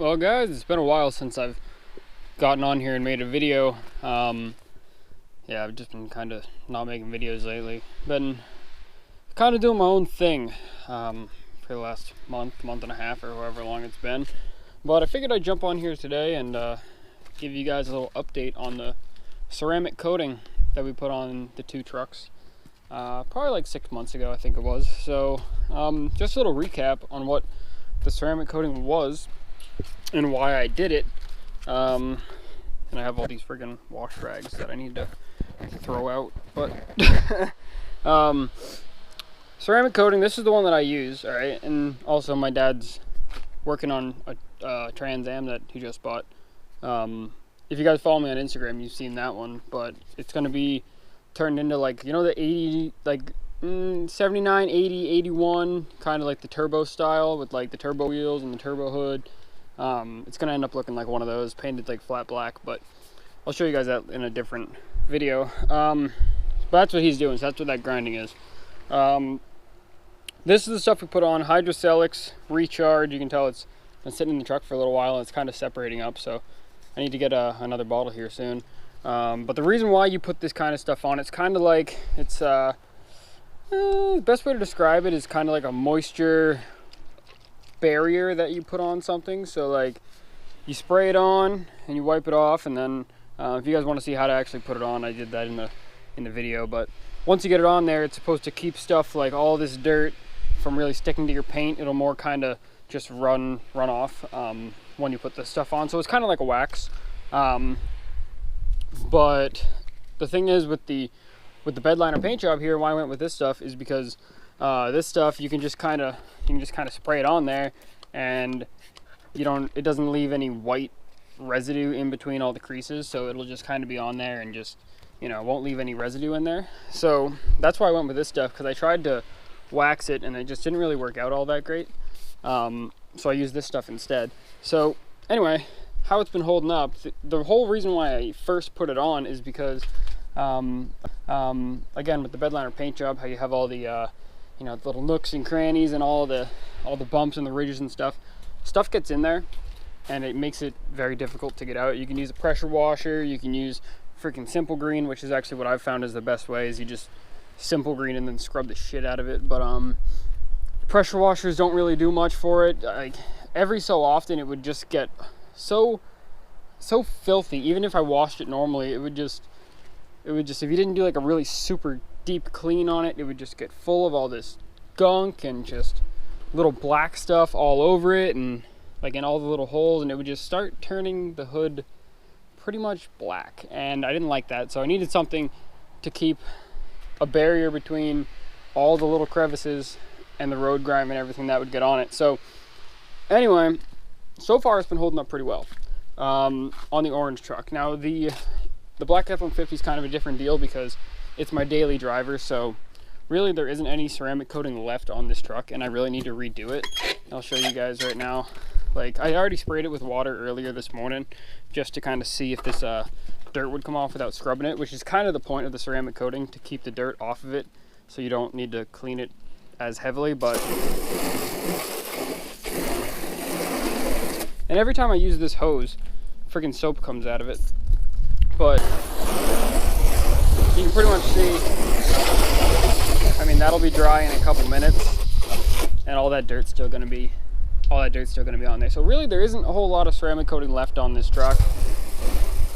Well guys, it's been a while since I've gotten on here and made a video. Yeah, I've just been kind of not making videos lately. Been kind of doing my own thing for the last month and a half, or however long it's been. But I figured I'd jump on here today and give you guys a little update on the ceramic coating that we put on the two trucks. Probably like 6 months ago, I think it was. So just a little recap on what the ceramic coating was and why I did it. And I have all these friggin' wash rags that I need to throw out, but ceramic coating, this is the one that I use. All right, and also my dad's working on a Trans Am that he just bought. If you guys follow me on Instagram, you've seen that one, but it's going to be turned into, like, you know, the 80, like 79, 80, 81, kind of like the turbo style with like the turbo wheels and the turbo hood. It's going to end up looking like one of those, painted like flat black, but I'll show you guys that in a different video. But that's what he's doing, so that's what that grinding is. This is the stuff we put on: Hydrocellix, Recharge. You can tell it's been sitting in the truck for a little while and it's kind of separating up, so I need to get another bottle here soon. But the reason why you put this kind of stuff on, it's kind of like, it's the best way to describe it is kind of like a moisture barrier that you put on something. So like, you spray it on and you wipe it off, and then if you guys want to see how to actually put it on, I did that in the video. But once you get it on there, it's supposed to keep stuff like all this dirt from really sticking to your paint. It'll more kind of just run off when you put this stuff on. So it's kind of like a wax. But the thing is with the bedliner paint job here, why I went with this stuff is because this stuff you can just kind of spray it on there, and it doesn't leave any white residue in between all the creases, so it'll just kind of be on there and just, you know, won't leave any residue in there. So that's why I went with this stuff, because I tried to wax it and it just didn't really work out all that great. So I used this stuff instead. So anyway, how it's been holding up, the whole reason why I first put it on is because again, with the bedliner paint job, how you have all the you know, little nooks and crannies and all the bumps and the ridges and stuff gets in there and it makes it very difficult to get out. You can use a pressure washer, you can use freaking Simple Green, which is actually what I've found is the best way, is you just Simple Green and then scrub the shit out of it. But pressure washers don't really do much for it. Like, every so often it would just get so filthy. Even if I washed it normally, it would just, if you didn't do like a really super deep clean on it, it would just get full of all this gunk and just little black stuff all over it, and like in all the little holes, and it would just start turning the hood pretty much black, and I didn't like that. So I needed something to keep a barrier between all the little crevices and the road grime and everything that would get on it. So anyway, so far it's been holding up pretty well on the orange truck. Now the black F-150 is kind of a different deal because it's my daily driver, so really there isn't any ceramic coating left on this truck, and I really need to redo it. I'll show you guys right now. Like, I already sprayed it with water earlier this morning just to kind of see if this dirt would come off without scrubbing it, which is kind of the point of the ceramic coating, to keep the dirt off of it so you don't need to clean it as heavily. But and every time I use this hose, freaking soap comes out of it. But you can pretty much see, I mean, that'll be dry in a couple minutes, and all that dirt's still gonna be on there. So really there isn't a whole lot of ceramic coating left on this truck.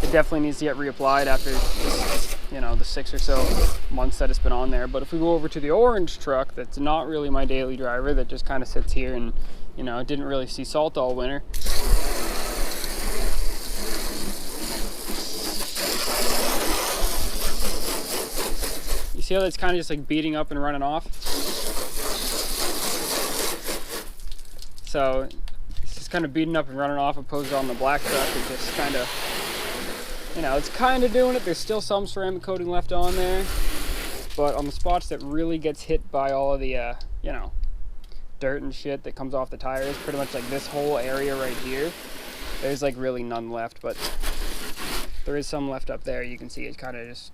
It definitely needs to get reapplied after this, you know, the 6 or so months that it's been on there. But if we go over to the orange truck, that's not really my daily driver, that just kind of sits here and, you know, didn't really see salt all winter. You see how it's kind of just like beating up and running off? So it's just kind of beating up and running off, opposed to on the black truck. It just kind of, you know, it's kind of doing it. There's still some ceramic coating left on there, but on the spots that really gets hit by all of the, you know, dirt and shit that comes off the tires, pretty much like this whole area right here, there's like really none left, but there is some left up there. You can see it kind of just,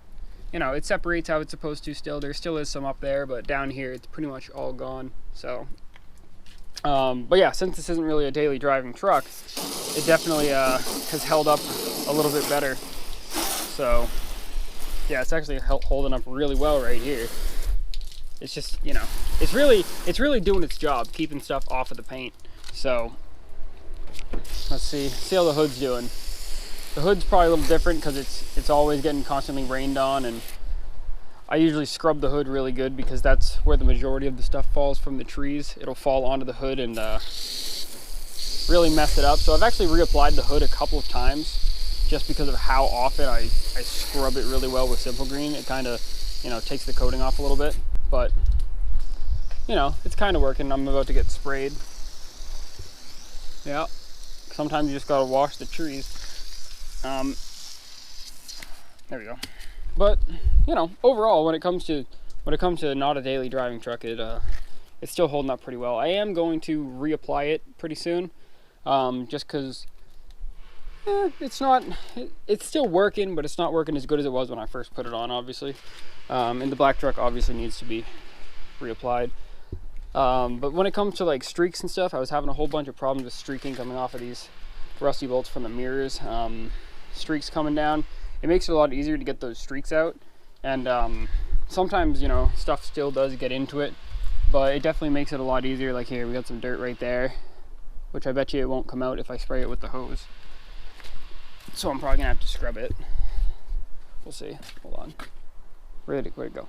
you know, it separates how it's supposed to still. There still is some up there, but down here it's pretty much all gone. So But yeah, since this isn't really a daily driving truck, it definitely has held up a little bit better. So yeah, it's actually holding up really well right here. It's just, you know, it's really doing its job, keeping stuff off of the paint. So let's see how the hood's doing. The hood's probably a little different because it's always getting constantly rained on, and I usually scrub the hood really good because that's where the majority of the stuff falls from the trees. It'll fall onto the hood and really mess it up. So I've actually reapplied the hood a couple of times just because of how often I scrub it really well with Simple Green. It kind of, you know, takes the coating off a little bit, but you know, it's kind of working. I'm about to get sprayed. Yeah, sometimes you just gotta wash the trees. There we go. But you know, overall, when it comes to not a daily driving truck, it's still holding up pretty well. I am going to reapply it pretty soon, just because it's still working, but it's not working as good as it was when I first put it on, obviously. And the black truck obviously needs to be reapplied. But when it comes to like streaks and stuff, I was having a whole bunch of problems with streaking coming off of these rusty bolts from the mirrors. Streaks coming down, it makes it a lot easier to get those streaks out. And sometimes, you know, stuff still does get into it, but it definitely makes it a lot easier. Like here, we got some dirt right there, which I bet you it won't come out if I spray it with the hose. So I'm probably gonna have to scrub it. We'll see. Hold on. Where'd it go?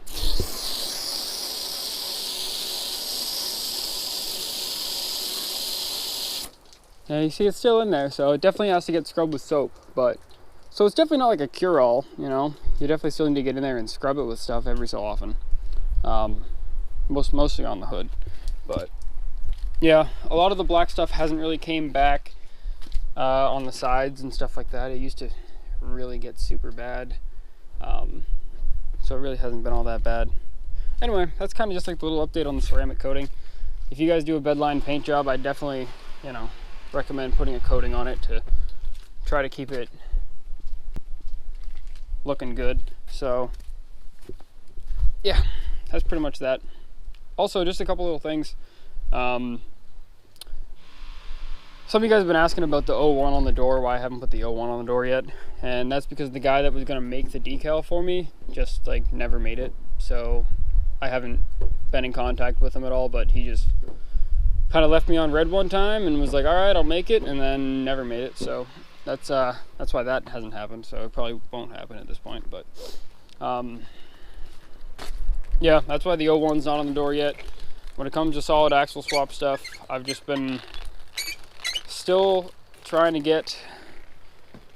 Yeah, you see it's still in there, so it definitely has to get scrubbed with soap. But so it's definitely not like a cure-all, you know. You definitely still need to get in there and scrub it with stuff every so often. Mostly on the hood. But yeah, a lot of the black stuff hasn't really came back on the sides and stuff like that. It used to really get super bad. So it really hasn't been all that bad. Anyway, that's kind of just like the little update on the ceramic coating. If you guys do a bedline paint job, I definitely, you know, recommend putting a coating on it to try to keep it looking good. So yeah, that's pretty much that. Also, just a couple little things. Some of you guys have been asking about the 01 on the door, why I haven't put the 01 on the door yet. And that's because the guy that was going to make the decal for me just like never made it. So I haven't been in contact with him at all, but he just kind of left me on red one time and was like, all right, I'll make it, and then never made it. So that's why that hasn't happened. So it probably won't happen at this point. But yeah, that's why the 01's not on the door yet. When it comes to solid axle swap stuff, I've just been still trying to get,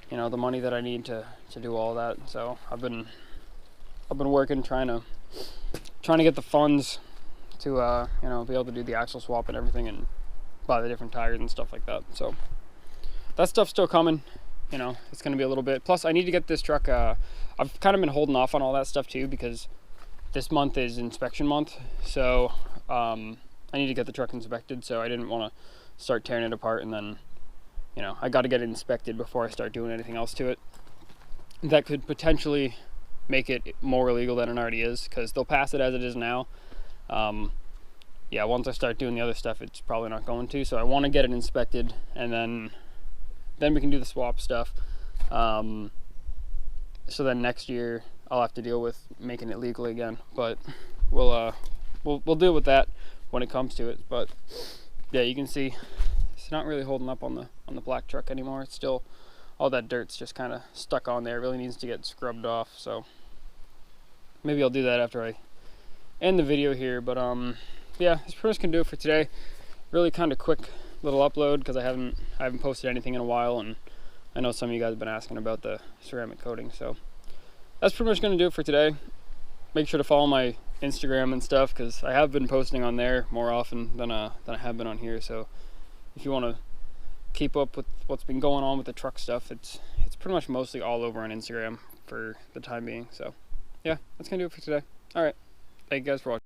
you know, the money that I need to do all that. So I've been working trying to get the funds to you know, be able to do the axle swap and everything and buy the different tires and stuff like that. So that stuff's still coming. You know, it's going to be a little bit. Plus, I need to get this truck. I've kind of been holding off on all that stuff too because this month is inspection month. So I need to get the truck inspected. So I didn't want to start tearing it apart, and then, you know, I got to get it inspected before I start doing anything else to it. That could potentially make it more illegal than it already is, because they'll pass it as it is now. Yeah, once I start doing the other stuff, it's probably not going to. So I want to get it inspected, and then we can do the swap stuff. So then next year I'll have to deal with making it legal again. But we'll deal with that when it comes to it. But yeah, you can see it's not really holding up on the black truck anymore. It's still, all that dirt's just kind of stuck on there. It really needs to get scrubbed off. So maybe I'll do that after I end the video here. But yeah, that's pretty much gonna do it for today. Really kind of quick little upload because I haven't posted anything in a while, and I know some of you guys have been asking about the ceramic coating. So that's pretty much gonna do it for today. Make sure to follow my Instagram and stuff, because I have been posting on there more often than I have been on here. So if you want to keep up with what's been going on with the truck stuff, it's pretty much mostly all over on Instagram for the time being. So yeah, that's gonna do it for today. All right, thank you guys for watching.